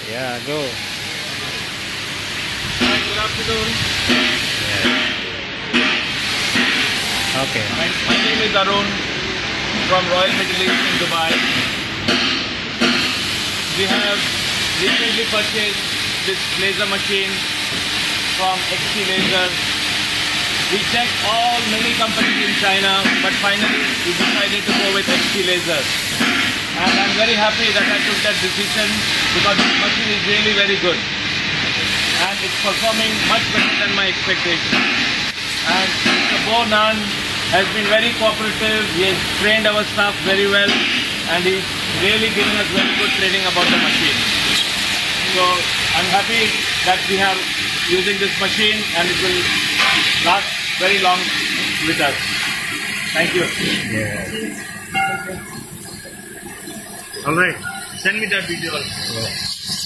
Yeah, go. Hi, good afternoon. Okay. My name is Arun from Royal Middle East in Dubai. We have recently purchased this laser machine from XT Laser. We checked many companies in China, but finally we decided to go with XT Laser. And I'm very happy that I took that decision because this machine is really very good. And it's performing much better than my expectations. And Mr. Nan has been very cooperative. He has trained our staff very well, and he's really giving us very good training about the machine. So I'm happy that we are using this machine, and it will last very long with us. Thank you. Yeah. All right. Send me that video also. Yeah.